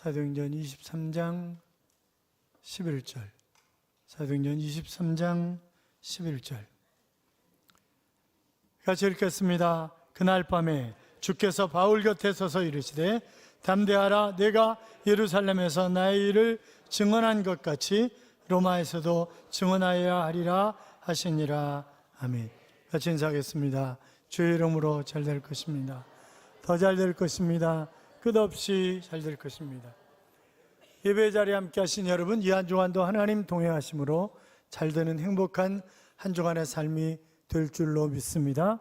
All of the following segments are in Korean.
사도행전 23장 11절. 사도행전 23장 11절. 같이 읽겠습니다. 그날 밤에 주께서 바울 곁에 서서 이르시되 담대하라, 내가 예루살렘에서 나의 일을 증언한 것 같이 로마에서도 증언하여야 하리라 하시니라. 아멘. 같이 인사하겠습니다. 주의 이름으로 잘 될 것입니다. 더 잘 될 것입니다. 끝없이 잘 될 것입니다. 예배 자리에 함께 하신 여러분, 이 한 주간도 하나님 동행하심으로 잘 되는 행복한 한 주간의 삶이 될 줄로 믿습니다.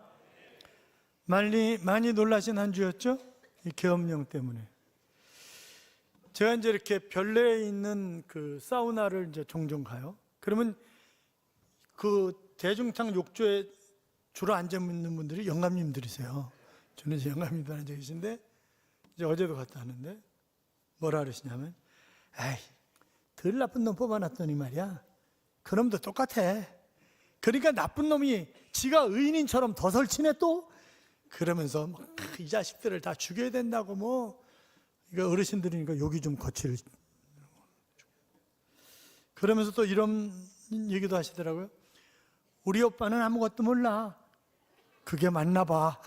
많이 놀라신 한 주였죠? 이 계엄령 때문에. 제가 이제 이렇게 별내에 있는 그 사우나를 이제 종종 가요. 그러면 그 대중탕 욕조에 주로 앉아 있는 분들이 영감님들이세요. 저는 이제 영감님들 앉아 계신데, 이제 어제도 갔다 왔는데 뭐라 그러시냐면, 에이, 덜 나쁜 놈 뽑아놨더니 말이야, 그놈도 똑같아. 그러니까 나쁜 놈이 지가 의인인처럼 더 설치네 또? 그러면서 이 자식들을 다 죽여야 된다고 뭐. 그러니까 어르신들이니까 욕이 좀 거칠. 그러면서 또 이런 얘기도 하시더라고요. 우리 오빠는 아무것도 몰라. 그게 맞나 봐.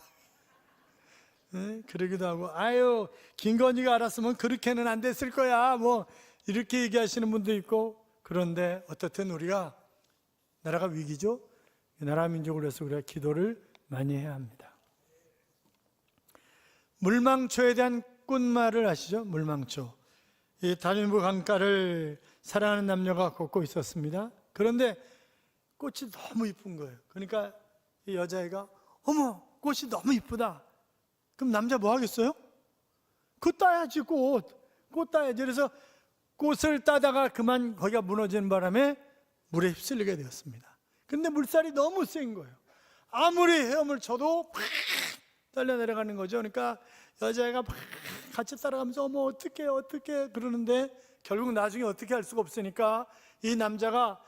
네? 그러기도 하고, 아유, 김건희가 알았으면 그렇게는 안 됐을 거야, 뭐 이렇게 얘기하시는 분도 있고. 그런데 어떻든 우리가 나라가 위기죠. 나라 민족을 위해서 우리가 기도를 많이 해야 합니다. 물망초에 대한 꽃말을 아시죠? 물망초. 이 다럐부 강가를 사랑하는 남녀가 걷고 있었습니다. 그런데 꽃이 너무 이쁜 거예요. 그러니까 이 여자애가, 어머, 꽃이 너무 이쁘다. 그럼 남자 뭐 하겠어요? 꽃 따야지, 꽃 따야지. 그래서 꽃을 따다가 그만 거기가 무너지는 바람에 물에 휩쓸리게 되었습니다. 근데 물살이 너무 센 거예요. 아무리 헤엄을 쳐도 팍 떨려 내려가는 거죠. 그러니까 여자애가 막 같이 따라가면서 어머 어떡해 그러는데, 결국 나중에 어떻게 할 수가 없으니까 이 남자가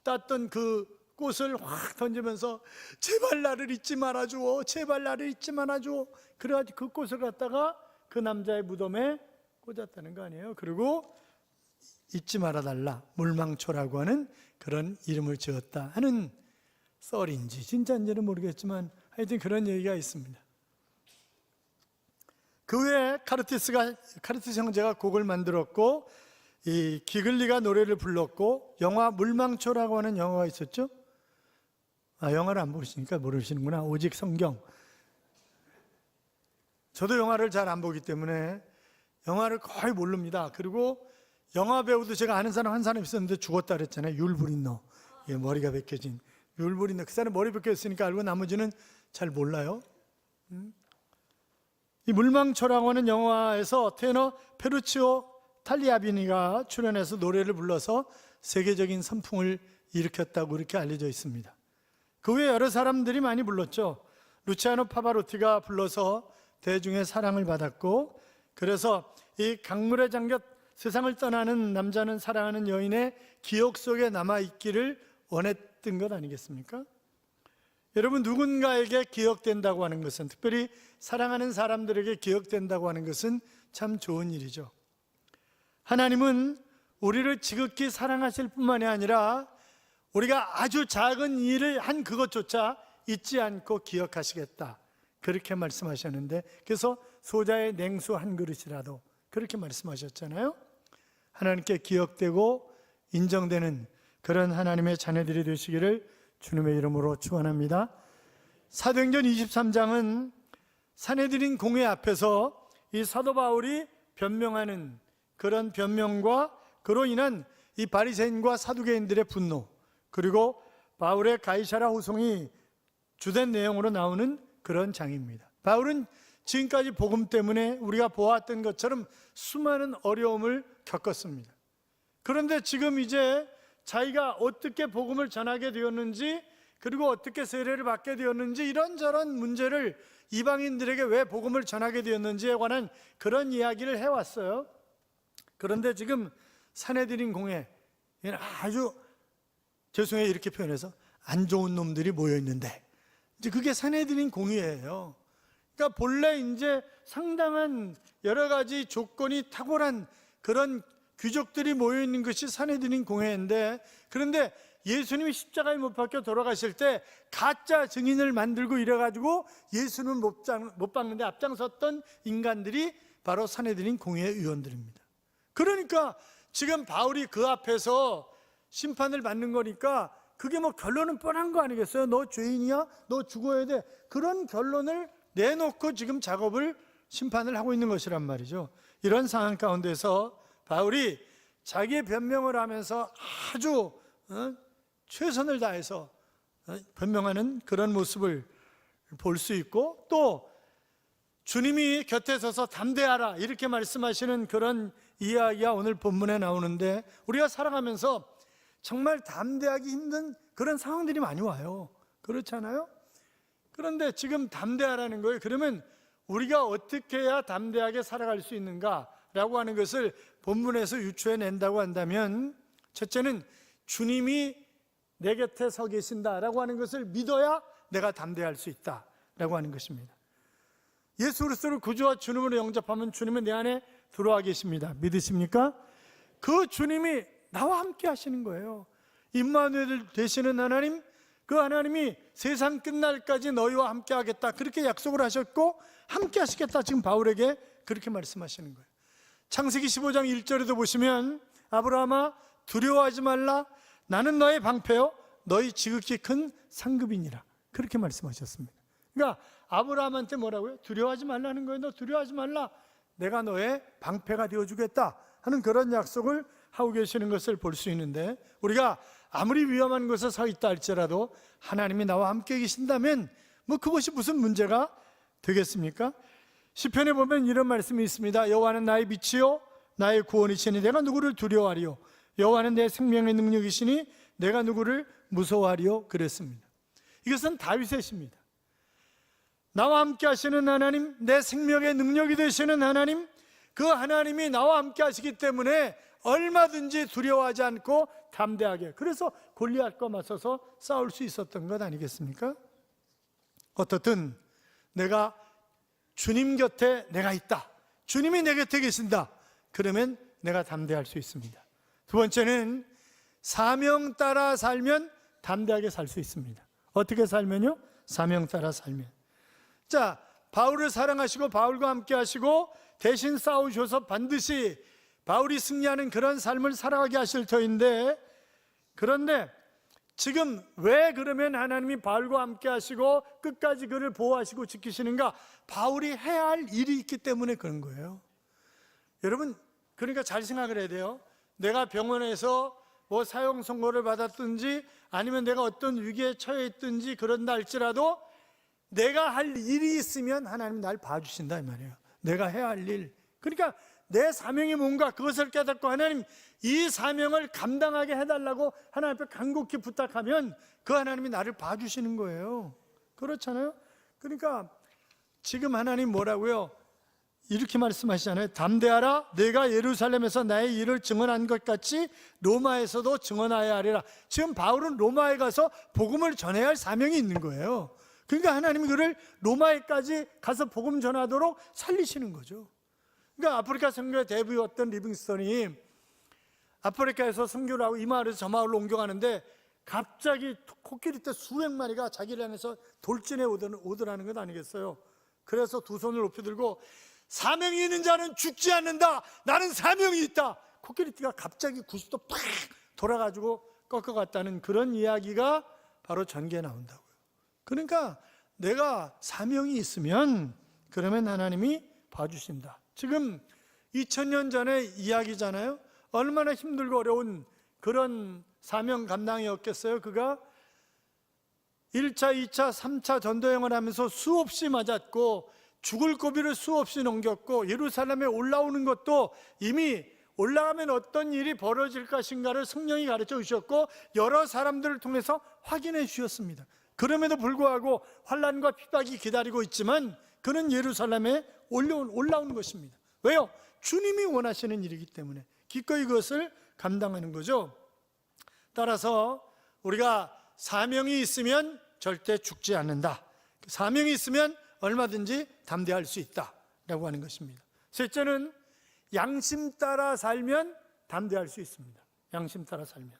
땄던 그 꽃을 확 던지면서 제발 나를 잊지 말아줘, 제발 나를 잊지 말아줘. 그래가지고 그 꽃을 갖다가 그 남자의 무덤에 꽂았다는 거 아니에요. 그리고 잊지 말아달라, 물망초라고 하는 그런 이름을 지었다 하는 썰인지 진짜인지는 모르겠지만 하여튼 그런 얘기가 있습니다. 그 후에 카르티스 형제가 곡을 만들었고, 이 기글리가 노래를 불렀고, 영화 물망초라고 하는 영화가 있었죠. 영화를 안 보시니까 모르시는구나. 오직 성경. 저도 영화를 잘 안 보기 때문에 영화를 거의 모릅니다. 그리고 영화 배우도 제가 아는 사람 한 사람 있었는데 죽었다 그랬잖아요. 율 브린너. 머리가 벗겨진 율 브린너. 그 사람 머리 벗겼으니까 알고 나머지는 잘 몰라요. 이 물망초라고 하는 영화에서 테너 페루치오 탈리아비니가 출연해서 노래를 불러서 세계적인 선풍을 일으켰다고 이렇게 알려져 있습니다. 그 후에 여러 사람들이 많이 불렀죠. 루치아노 파바로티가 불러서 대중의 사랑을 받았고, 그래서 이 강물에 잠겨 세상을 떠나는 남자는 사랑하는 여인의 기억 속에 남아있기를 원했던 것 아니겠습니까? 여러분, 누군가에게 기억된다고 하는 것은, 특별히 사랑하는 사람들에게 기억된다고 하는 것은 참 좋은 일이죠. 하나님은 우리를 지극히 사랑하실 뿐만이 아니라 우리가 아주 작은 일을 한 그것조차 잊지 않고 기억하시겠다, 그렇게 말씀하셨는데, 그래서 소자의 냉수 한 그릇이라도 그렇게 말씀하셨잖아요. 하나님께 기억되고 인정되는 그런 하나님의 자녀들이 되시기를 주님의 이름으로 축원합니다. 사도행전 23장은 산헤드린 공회 앞에서 이 사도 바울이 변명하는 그런 변명과 그로 인한 이 바리새인과 사두개인들의 분노, 그리고 바울의 가이사랴 호송이 주된 내용으로 나오는 그런 장입니다. 바울은 지금까지 복음 때문에 우리가 보았던 것처럼 수많은 어려움을 겪었습니다. 그런데 지금 이제 자기가 어떻게 복음을 전하게 되었는지, 그리고 어떻게 세례를 받게 되었는지, 이런저런 문제를, 이방인들에게 왜 복음을 전하게 되었는지에 관한 그런 이야기를 해왔어요. 그런데 지금 산헤드린 공회, 아주 죄송해요 이렇게 표현해서 안 좋은 놈들이 모여있는데, 이제 그게 산헤드린 공회예요. 그러니까 본래 이제 상당한 여러 가지 조건이 탁월한 그런 귀족들이 모여 있는 것이 산헤드린 공회인데, 그런데 예수님이 십자가에 못 박혀 돌아가실 때 가짜 증인을 만들고 이래가지고 예수는 못 박는데 앞장섰던 인간들이 바로 산헤드린 공회의 의원들입니다. 그러니까 지금 바울이 그 앞에서 심판을 받는 거니까 그게 뭐 결론은 뻔한 거 아니겠어요? 너 죄인이야? 너 죽어야 돼. 그런 결론을 내놓고 지금 작업을 심판을 하고 있는 것이란 말이죠. 이런 상황 가운데서 바울이 자기의 변명을 하면서 아주 최선을 다해서 변명하는 그런 모습을 볼 수 있고, 또 주님이 곁에 서서 담대하라 이렇게 말씀하시는 그런 이야기가 오늘 본문에 나오는데, 우리가 살아가면서 정말 담대하기 힘든 그런 상황들이 많이 와요. 그렇잖아요? 그런데 지금 담대하라는 거예요. 그러면 우리가 어떻게 해야 담대하게 살아갈 수 있는가라고 하는 것을 본문에서 유추해낸다고 한다면, 첫째는 주님이 내 곁에 서 계신다라고 하는 것을 믿어야 내가 담대할 수 있다라고 하는 것입니다. 예수 그리스도를 구주와 주님으로 영접하면 주님은 내 안에 들어와 계십니다. 믿으십니까? 그 주님이 나와 함께 하시는 거예요. 임마누엘 되시는 하나님, 그 하나님이 세상 끝날까지 너희와 함께 하겠다 그렇게 약속을 하셨고 함께 하시겠다 지금 바울에게 그렇게 말씀하시는 거예요. 창세기 15장 1절에도 보시면 아브라함아 두려워하지 말라, 나는 너의 방패요 너희 지극히 큰 상급이니라 그렇게 말씀하셨습니다. 그러니까 아브라함한테 뭐라고요? 두려워하지 말라는 거예요. 너 두려워하지 말라, 내가 너의 방패가 되어주겠다 하는 그런 약속을 하고 계시는 것을 볼 수 있는데, 우리가 아무리 위험한 곳에 서 있다 할지라도 하나님이 나와 함께 계신다면 뭐 그것이 무슨 문제가 되겠습니까? 시편에 보면 이런 말씀이 있습니다. 여호와는 나의 빛이요 나의 구원이시니 내가 누구를 두려워하리요, 여호와는 내 생명의 능력이시니 내가 누구를 무서워하리요 그랬습니다. 이것은 다윗의 시입니다. 나와 함께 하시는 하나님, 내 생명의 능력이 되시는 하나님, 그 하나님이 나와 함께 하시기 때문에 얼마든지 두려워하지 않고 담대하게, 그래서 골리앗과 맞서서 싸울 수 있었던 것 아니겠습니까? 어떻든 내가 주님 곁에 내가 있다, 주님이 내 곁에 계신다, 그러면 내가 담대할 수 있습니다. 두 번째는 사명 따라 살면 담대하게 살 수 있습니다. 어떻게 살면요? 사명 따라 살면. 자, 바울을 사랑하시고 바울과 함께 하시고 대신 싸우셔서 반드시 바울이 승리하는 그런 삶을 살아가게 하실 터인데, 그런데 지금 왜 그러면 하나님이 바울과 함께 하시고 끝까지 그를 보호하시고 지키시는가? 바울이 해야 할 일이 있기 때문에 그런 거예요. 여러분, 그러니까 잘 생각을 해야 돼요. 내가 병원에서 뭐 사형 선고를 받았든지 아니면 내가 어떤 위기에 처해 있든지 그런다 할지라도 내가 할 일이 있으면 하나님 날 봐주신다 이 말이에요. 내가 해야 할 일, 그러니까 내 사명이 뭔가 그것을 깨닫고 하나님 이 사명을 감당하게 해달라고 하나님 앞에 간곡히 부탁하면 그 하나님이 나를 봐주시는 거예요. 그렇잖아요. 그러니까 지금 하나님 뭐라고요? 이렇게 말씀하시잖아요. 담대하라, 내가 예루살렘에서 나의 일을 증언한 것 같이 로마에서도 증언하여야 하리라. 지금 바울은 로마에 가서 복음을 전해야 할 사명이 있는 거예요. 그러니까 하나님이 그를 로마에까지 가서 복음 전하도록 살리시는 거죠. 그러니까 아프리카 선교의 대부였던 리빙스턴이 아프리카에서 선교를 하고 이 마을에서 저 마을로 옮겨가는데 갑자기 코끼리 떼 수백 마리가 자기를 향해서 돌진해 오더라는 것 아니겠어요? 그래서 두 손을 높이 들고 사명이 있는 자는 죽지 않는다, 나는 사명이 있다. 코끼리띠가 갑자기 90도 팍 돌아가지고 꺾어갔다는 그런 이야기가 바로 전개에 나온다고요. 그러니까 내가 사명이 있으면 그러면 하나님이 봐주신다. 지금 2000년 전의 이야기잖아요. 얼마나 힘들고 어려운 그런 사명 감당이었겠어요. 그가 1차, 2차, 3차 전도여행을 하면서 수없이 맞았고 죽을 고비를 수없이 넘겼고 예루살렘에 올라오는 것도 이미 올라가면 어떤 일이 벌어질 것인가를 성령이 가르쳐 주셨고 여러 사람들을 통해서 확인해 주셨습니다. 그럼에도 불구하고 환난과 핍박이 기다리고 있지만 그는 예루살렘에 올라오는 것입니다. 왜요? 주님이 원하시는 일이기 때문에 기꺼이 그것을 감당하는 거죠. 따라서 우리가 사명이 있으면 절대 죽지 않는다, 사명이 있으면 얼마든지 담대할 수 있다라고 하는 것입니다. 셋째는 양심 따라 살면 담대할 수 있습니다. 양심 따라 살면.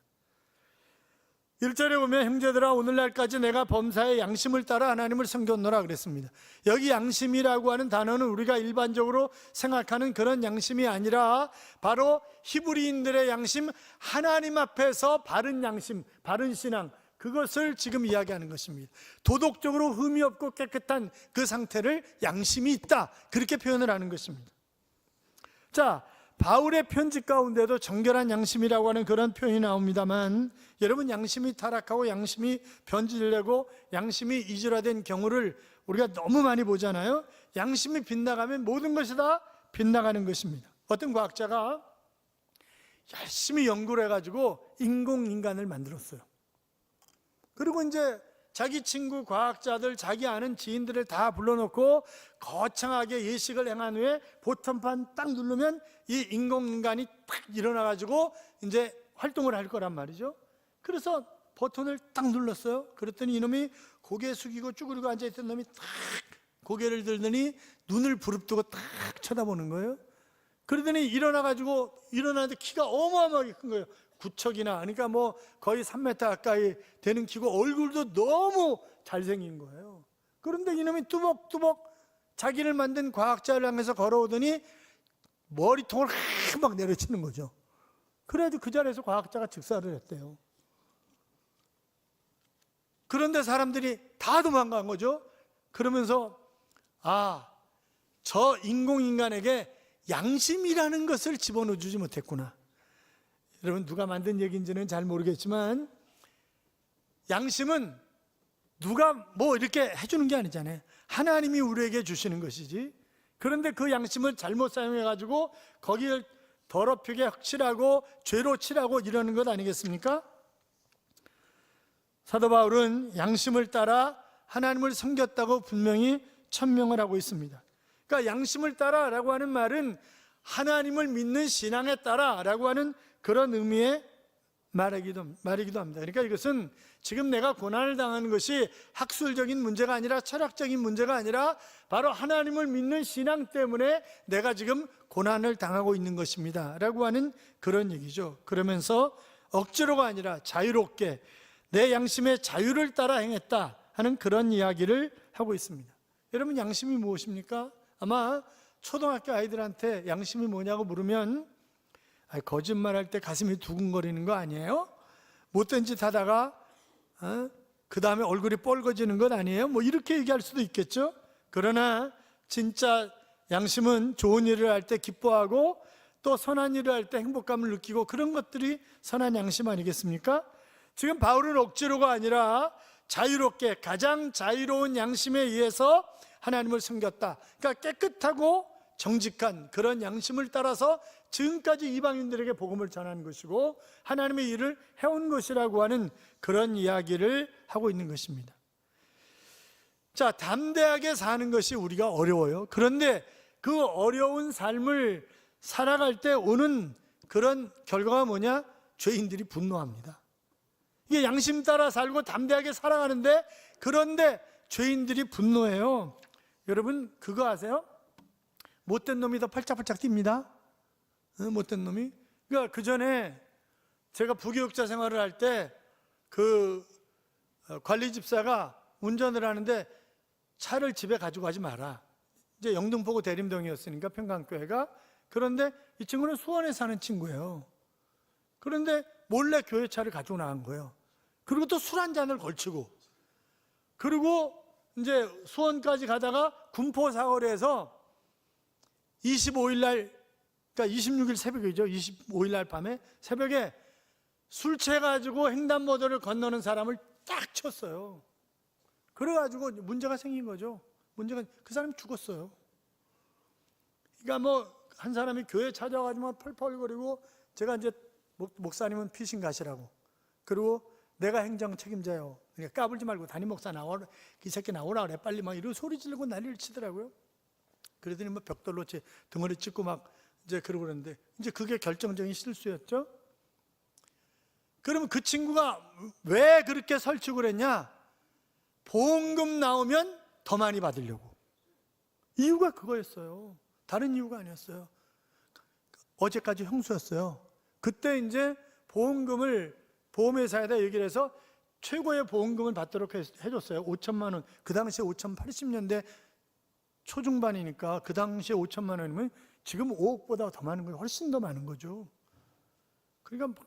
1절에 보면 형제들아 오늘날까지 내가 범사의 양심을 따라 하나님을 섬겼노라 그랬습니다. 여기 양심이라고 하는 단어는 우리가 일반적으로 생각하는 그런 양심이 아니라 바로 히브리인들의 양심, 하나님 앞에서 바른 양심, 바른 신앙, 그것을 지금 이야기하는 것입니다. 도덕적으로 흠이 없고 깨끗한 그 상태를 양심이 있다, 그렇게 표현을 하는 것입니다. 자, 바울의 편지 가운데도 정결한 양심이라고 하는 그런 표현이 나옵니다만, 여러분 양심이 타락하고 양심이 변질되고 양심이 이질화된 경우를 우리가 너무 많이 보잖아요. 양심이 빗나가면 모든 것이 다 빗나가는 것입니다. 어떤 과학자가 열심히 연구를 해가지고 인공인간을 만들었어요. 그리고 이제 자기 친구 과학자들, 자기 아는 지인들을 다 불러놓고 거창하게 예식을 행한 후에 보통판 딱 누르면 이 인공인간이 탁 일어나가지고 이제 활동을 할 거란 말이죠. 그래서 버튼을 딱 눌렀어요. 그랬더니 이놈이 고개 숙이고 쭈그리고 앉아있던 놈이 딱 고개를 들더니 눈을 부릅뜨고 딱 쳐다보는 거예요. 그러더니 일어나는데 키가 어마어마하게 큰 거예요. 구척이나, 그러니까 뭐 거의 3m 가까이 되는 키고 얼굴도 너무 잘생긴 거예요. 그런데 이놈이 뚜벅뚜벅 자기를 만든 과학자를 향해서 걸어오더니 머리통을 막 내려치는 거죠. 그래가지고 그 자리에서 과학자가 즉사를 했대요. 그런데 사람들이 다 도망간 거죠. 그러면서 저 인공인간에게 양심이라는 것을 집어넣어 주지 못했구나. 여러분 누가 만든 얘기인지는 잘 모르겠지만 양심은 누가 뭐 이렇게 해주는 게 아니잖아요. 하나님이 우리에게 주시는 것이지. 그런데 그 양심을 잘못 사용해가지고 거기를 더럽히게 흑칠하고 죄로 칠하고 이러는 것 아니겠습니까? 사도 바울은 양심을 따라 하나님을 섬겼다고 분명히 천명을 하고 있습니다. 그러니까 양심을 따라라고 하는 말은 하나님을 믿는 신앙에 따라라고 하는 그런 의미의 말이기도 합니다. 그러니까 이것은 지금 내가 고난을 당하는 것이 학술적인 문제가 아니라 철학적인 문제가 아니라 바로 하나님을 믿는 신앙 때문에 내가 지금 고난을 당하고 있는 것입니다 라고 하는 그런 얘기죠. 그러면서 억지로가 아니라 자유롭게 내 양심의 자유를 따라 행했다 하는 그런 이야기를 하고 있습니다. 여러분 양심이 무엇입니까? 아마 초등학교 아이들한테 양심이 뭐냐고 물으면 거짓말할 때 가슴이 두근거리는 거 아니에요? 못된 짓 하다가 그 다음에 얼굴이 뻘거지는 것 아니에요? 뭐 이렇게 얘기할 수도 있겠죠. 그러나 진짜 양심은 좋은 일을 할 때 기뻐하고 또 선한 일을 할 때 행복감을 느끼고 그런 것들이 선한 양심 아니겠습니까? 지금 바울은 억지로가 아니라 자유롭게 가장 자유로운 양심에 의해서 하나님을 섬겼다. 그러니까 깨끗하고 정직한 그런 양심을 따라서 지금까지 이방인들에게 복음을 전하는 것이고 하나님의 일을 해온 것이라고 하는 그런 이야기를 하고 있는 것입니다. 자, 담대하게 사는 것이 우리가 어려워요. 그런데 그 어려운 삶을 살아갈 때 오는 그런 결과가 뭐냐? 죄인들이 분노합니다. 이게 양심 따라 살고 담대하게 살아가는데 그런데 죄인들이 분노해요. 여러분 그거 아세요? 못된 놈이 더 팔짝팔짝 뜁니다. 못된 놈이. 그러니까 그 전에 제가 부교육자 생활을 할 때 그 관리 집사가 운전을 하는데 차를 집에 가지고 가지 마라. 이제 영등포구 대림동이었으니까 평강교회가. 그런데 이 친구는 수원에 사는 친구예요. 그런데 몰래 교회 차를 가지고 나간 거예요. 그리고 또 술 한 잔을 걸치고, 그리고 이제 수원까지 가다가 군포 사거리에서 25일 날, 그러니까 26일 새벽이죠. 25일 날 밤에 새벽에 술 취해가지고 횡단보도를 건너는 사람을 딱 쳤어요. 그래가지고 문제가 생긴 거죠. 문제가, 그 사람이 죽었어요. 그러니까 뭐 한 사람이 교회 찾아가지고 펄펄거리고, 제가 이제 목사님은 피신 가시라고, 그리고 내가 행정 책임자요, 그러니까 까불지 말고 담임 목사 나오라, 이 새끼 나오라 그래 빨리, 막 이러고 소리 지르고 난리를 치더라고요. 그러더니 뭐 벽돌로 제 등어리 찍고 막 이제 그러고 그러는데, 이제 그게 결정적인 실수였죠. 그러면 그 친구가 왜 그렇게 설득을 했냐? 보험금 나오면 더 많이 받으려고. 이유가 그거였어요. 다른 이유가 아니었어요. 어제까지 형수였어요. 그때 이제 보험회사에다 얘기를 해서 최고의 보험금을 받도록 해줬어요. 5천만 원. 그 당시에 80년대 초중반이니까 그 당시에 5천만 원이면 지금 5억보다 더 많은 거예요. 훨씬 더 많은 거죠. 그러니까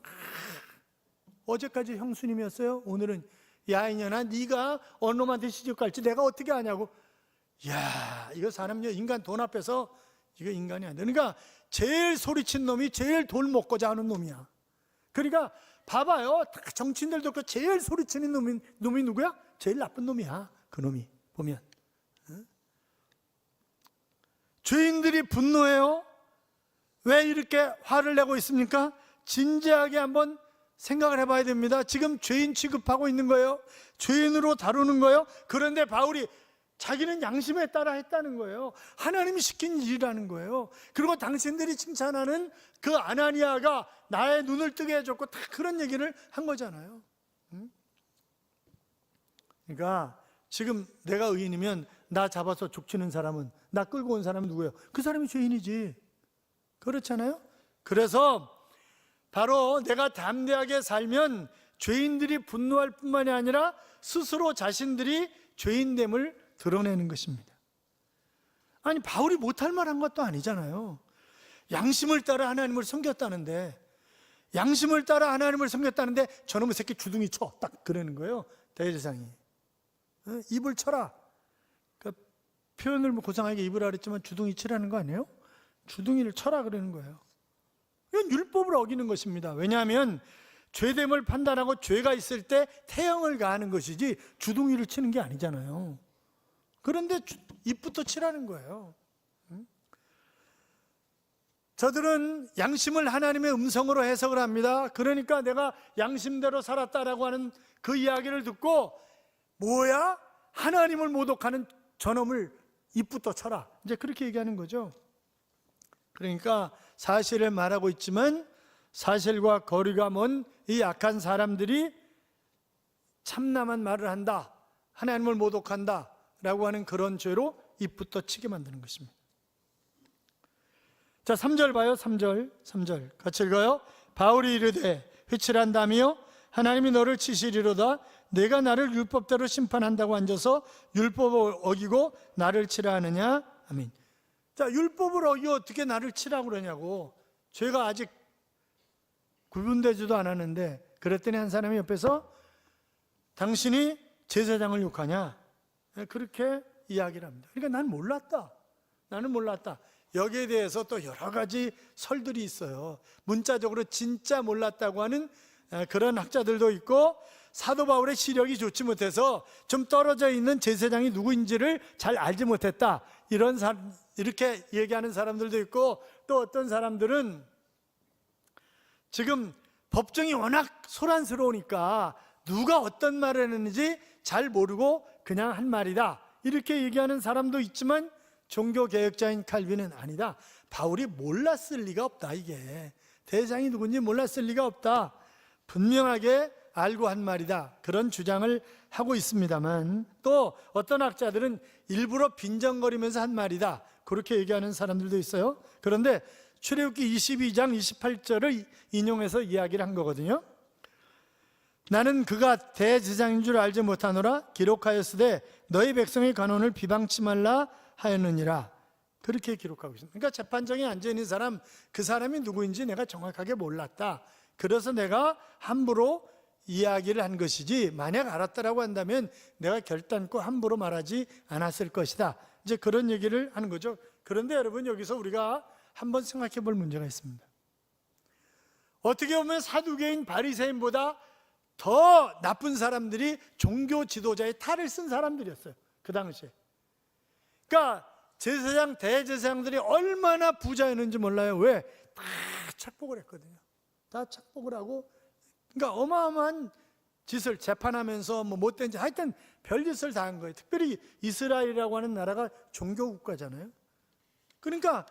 어제까지 형수님이었어요. 오늘은 야 이년아 네가 어느 놈한테 시집 갈지 내가 어떻게 아냐고. 야 이거 사람 인간 돈 앞에서 이거 인간이 안 돼. 그러니까 제일 소리친 놈이 제일 돈 먹고자 하는 놈이야. 그러니까 봐봐요. 다 정치인들도 그 제일 소리치는 놈이 누구야? 제일 나쁜 놈이야. 그 놈이 보면. 죄인들이 분노해요. 왜 이렇게 화를 내고 있습니까? 진지하게 한번 생각을 해봐야 됩니다. 지금 죄인 취급하고 있는 거예요. 죄인으로 다루는 거예요. 그런데 바울이 자기는 양심에 따라 했다는 거예요. 하나님이 시킨 일이라는 거예요. 그리고 당신들이 칭찬하는 그 아나니아가 나의 눈을 뜨게 해줬고 다 그런 얘기를 한 거잖아요. 그러니까 지금 내가 의인이면 나 잡아서 족치는 사람은, 나 끌고 온 사람은 누구예요? 그 사람이 죄인이지. 그렇잖아요. 그래서 바로 내가 담대하게 살면 죄인들이 분노할 뿐만이 아니라 스스로 자신들이 죄인됨을 드러내는 것입니다. 아니 바울이 못할 만한 것도 아니잖아요. 양심을 따라 하나님을 섬겼다는데, 양심을 따라 하나님을 섬겼다는데 저놈의 새끼 주둥이 쳐, 딱 그러는 거예요. 대제사장이 입을 쳐라. 그러니까 표현을 고상하게 입으라 그랬지만 주둥이 치라는 거 아니에요? 주둥이를 쳐라 그러는 거예요. 이건 율법을 어기는 것입니다. 왜냐하면 죄됨을 판단하고 죄가 있을 때 태형을 가하는 것이지 주둥이를 치는 게 아니잖아요. 그런데 입부터 치라는 거예요. 저들은 양심을 하나님의 음성으로 해석을 합니다. 그러니까 내가 양심대로 살았다라고 하는 그 이야기를 듣고 뭐야? 하나님을 모독하는 저놈을 입부터 쳐라. 이제 그렇게 얘기하는 거죠. 그러니까 사실을 말하고 있지만 사실과 거리가 먼 이 악한 사람들이 참남한 말을 한다, 하나님을 모독한다 라고 하는 그런 죄로 입부터 치게 만드는 것입니다. 자, 3절 봐요. 3절 같이 읽어요. 바울이 이르되 회칠한다며 하나님이 너를 치시리로다. 내가 나를 율법대로 심판한다고 앉아서 율법을 어기고 나를 치라 하느냐. 아멘. 자, 율법을 어기고 어떻게 나를 치라고 그러냐고. 죄가 아직 구분되지도 않았는데, 그랬더니 한 사람이 옆에서 당신이 제사장을 욕하냐, 그렇게 이야기를 합니다. 그러니까 나는 몰랐다. 여기에 대해서 또 여러 가지 설들이 있어요. 문자적으로 진짜 몰랐다고 하는 그런 학자들도 있고, 사도 바울의 시력이 좋지 못해서 좀 떨어져 있는 제사장이 누구인지를 잘 알지 못했다, 이렇게 얘기하는 사람들도 있고, 또 어떤 사람들은 지금 법정이 워낙 소란스러우니까 누가 어떤 말을 했는지 잘 모르고 그냥 한 말이다, 이렇게 얘기하는 사람도 있지만 종교개혁자인 칼빈은 아니다. 바울이 몰랐을 리가 없다. 이게 대장이 누군지 몰랐을 리가 없다. 분명하게 알고 한 말이다. 그런 주장을 하고 있습니다만, 또 어떤 학자들은 일부러 빈정거리면서 한 말이다, 그렇게 얘기하는 사람들도 있어요. 그런데 출애굽기 22장 28절을 인용해서 이야기를 한 거거든요. 나는 그가 대제사장인 줄 알지 못하노라. 기록하였으되 너희 백성의 간원을 비방치 말라 하였느니라. 그렇게 기록하고 있습니다. 그러니까 재판정에 앉아있는 사람, 그 사람이 누구인지 내가 정확하게 몰랐다. 그래서 내가 함부로 이야기를 한 것이지, 만약 알았다라고 한다면 내가 결단코 함부로 말하지 않았을 것이다. 이제 그런 얘기를 하는 거죠. 그런데 여러분, 여기서 우리가 한번 생각해 볼 문제가 있습니다. 어떻게 보면 사두개인 바리새인보다 더 나쁜 사람들이 종교 지도자의 탈을 쓴 사람들이었어요, 그 당시에. 그러니까 제사장, 대제사장들이 얼마나 부자였는지 몰라요. 왜? 다 착복을 했거든요. 다 착복을 하고, 그러니까 어마어마한 짓을 재판하면서 뭐 못된 짓, 하여튼 별짓을 다 한 거예요. 특별히 이스라엘이라고 하는 나라가 종교 국가잖아요. 그러니까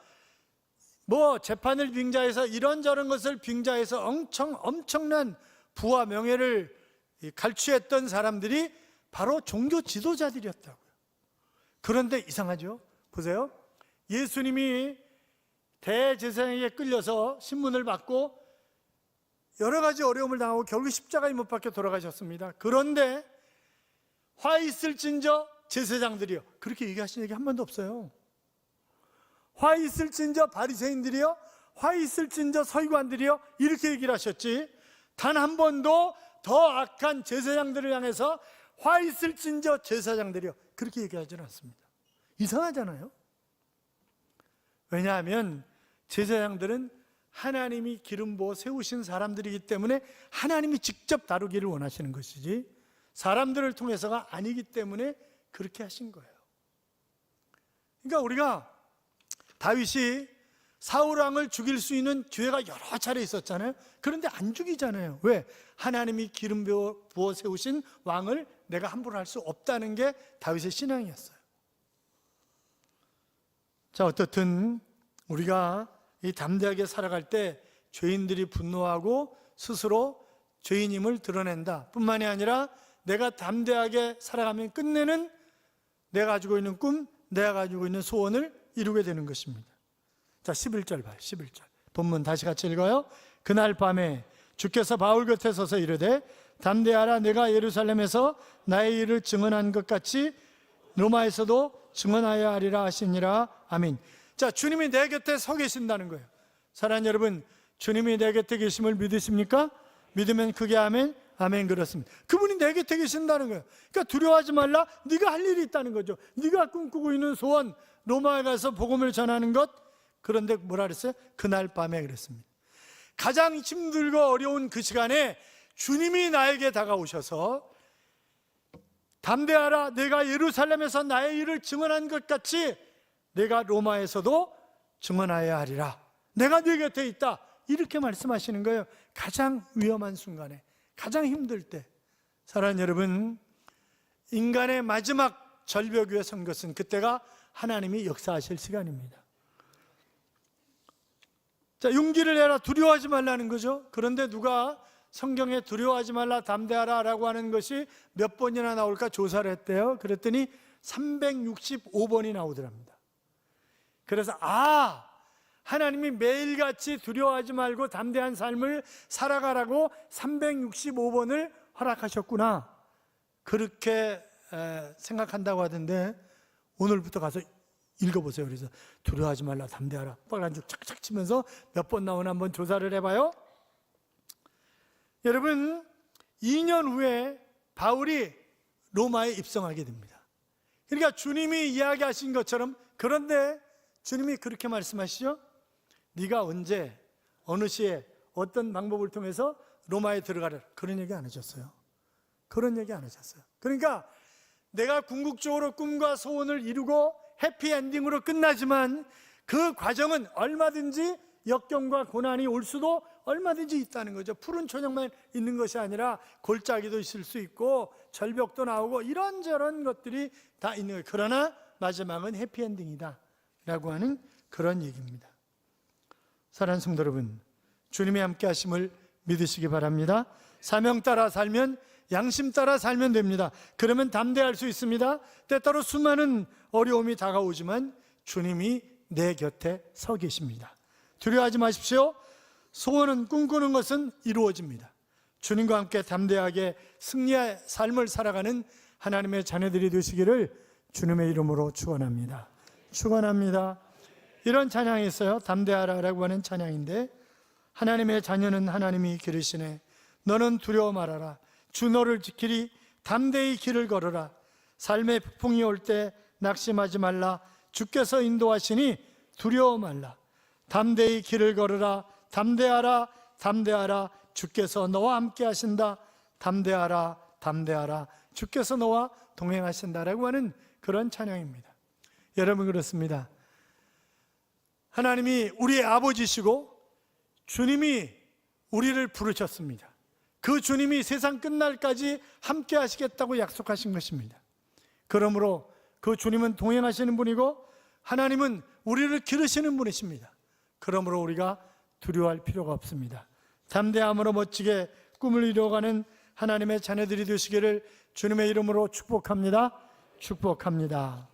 뭐 재판을 빙자해서 이런저런 것을 빙자해서 엄청난 부와 명예를 갈취했던 사람들이 바로 종교 지도자들이었다고요. 그런데 이상하죠? 보세요. 예수님이 대제사장에게 끌려서 신문을 받고 여러 가지 어려움을 당하고 결국 십자가에 못 박혀 돌아가셨습니다. 그런데 화 있을진저 제사장들이요, 그렇게 얘기하신 얘기 한 번도 없어요. 화 있을진저 바리새인들이요, 화 있을진저 서기관들이요, 이렇게 얘기를 하셨지, 단 한 번도 더 악한 제사장들을 향해서 화 있을진저 제사장들이요, 그렇게 얘기하지는 않습니다. 이상하잖아요. 왜냐하면 제사장들은 하나님이 기름 부어 세우신 사람들이기 때문에 하나님이 직접 다루기를 원하시는 것이지 사람들을 통해서가 아니기 때문에 그렇게 하신 거예요. 그러니까 우리가 다윗이 사울왕을 죽일 수 있는 기회가 여러 차례 있었잖아요. 그런데 안 죽이잖아요. 왜? 하나님이 기름 부어 세우신 왕을 내가 함부로 할 수 없다는 게 다윗의 신앙이었어요. 자, 어떻든 우리가 이 담대하게 살아갈 때 죄인들이 분노하고 스스로 죄인임을 드러낸다 뿐만이 아니라 내가 담대하게 살아가면 끝내는 내가 가지고 있는 꿈, 내가 가지고 있는 소원을 이루게 되는 것입니다. 자, 11절 봐요. 11절 본문 다시 같이 읽어요. 그날 밤에 주께서 바울 곁에 서서 이르되 담대하라, 내가 예루살렘에서 나의 일을 증언한 것 같이 로마에서도 증언하여야 하리라 하시니라. 아멘. 자, 주님이 내 곁에 서 계신다는 거예요. 사랑하는 여러분, 주님이 내 곁에 계심을 믿으십니까? 믿으면 크게 아멘. 아멘. 그렇습니다. 그분이 내 곁에 계신다는 거예요. 그러니까 두려워하지 말라. 네가 할 일이 있다는 거죠. 네가 꿈꾸고 있는 소원, 로마에 가서 복음을 전하는 것. 그런데 뭐라 그랬어요? 그날 밤에 그랬습니다. 가장 힘들고 어려운 그 시간에 주님이 나에게 다가오셔서 담대하라, 내가 예루살렘에서 나의 일을 증언한 것 같이 내가 로마에서도 증언하여야 하리라. 내가 네 곁에 있다. 이렇게 말씀하시는 거예요. 가장 위험한 순간에, 가장 힘들 때. 사랑하는 여러분, 인간의 마지막 절벽 위에 선 것은 그때가 하나님이 역사하실 시간입니다. 자, 용기를 내라, 두려워하지 말라는 거죠. 그런데 누가 성경에 두려워하지 말라, 담대하라 라고 하는 것이 몇 번이나 나올까 조사를 했대요. 그랬더니 365번이 나오더랍니다. 그래서 하나님이 매일같이 두려워하지 말고 담대한 삶을 살아가라고 365번을 허락하셨구나, 그렇게 생각한다고 하던데, 오늘부터 가서 읽어보세요. 그래서 두려워하지 말라, 담대하라 빨간줄 착착 치면서 몇 번 나오나 한번 조사를 해봐요. 여러분, 2년 후에 바울이 로마에 입성하게 됩니다. 그러니까 주님이 이야기하신 것처럼, 그런데 주님이 그렇게 말씀하시죠. 네가 언제, 어느 시에, 어떤 방법을 통해서 로마에 들어가라, 그런 얘기 안 하셨어요. 그런 얘기 안 하셨어요. 그러니까 내가 궁극적으로 꿈과 소원을 이루고 해피엔딩으로 끝나지만 그 과정은 얼마든지 역경과 고난이 올 수도 얼마든지 있다는 거죠. 푸른 초장만 있는 것이 아니라 골짜기도 있을 수 있고 절벽도 나오고 이런저런 것들이 다 있는 거예요. 그러나 마지막은 해피엔딩이다 라고 하는 그런 얘기입니다. 사랑하는 성도 여러분, 주님의 함께 하심을 믿으시기 바랍니다. 사명 따라 살면, 양심 따라 살면 됩니다. 그러면 담대할 수 있습니다. 때때로 수많은 어려움이 다가오지만 주님이 내 곁에 서 계십니다. 두려워하지 마십시오. 소원은, 꿈꾸는 것은 이루어집니다. 주님과 함께 담대하게 승리의 삶을 살아가는 하나님의 자녀들이 되시기를 주님의 이름으로 축원합니다. 축원합니다. 이런 찬양이 있어요. 담대하라라고 하는 찬양인데, 하나님의 자녀는 하나님이 기르시네. 너는 두려워 말아라. 주 너를 지키리. 담대히 길을 걸어라. 삶의 폭풍이 올 때 낙심하지 말라. 주께서 인도하시니 두려워 말라. 담대히 길을 걸어라. 담대하라, 담대하라. 주께서 너와 함께 하신다. 담대하라, 담대하라. 주께서 너와 동행하신다라고 하는 그런 찬양입니다. 여러분, 그렇습니다. 하나님이 우리의 아버지시고 주님이 우리를 부르셨습니다. 그 주님이 세상 끝날까지 함께 하시겠다고 약속하신 것입니다. 그러므로 그 주님은 동행하시는 분이고 하나님은 우리를 기르시는 분이십니다. 그러므로 우리가 두려워할 필요가 없습니다. 담대함으로 멋지게 꿈을 이루어가는 하나님의 자녀들이 되시기를 주님의 이름으로 축복합니다. 축복합니다.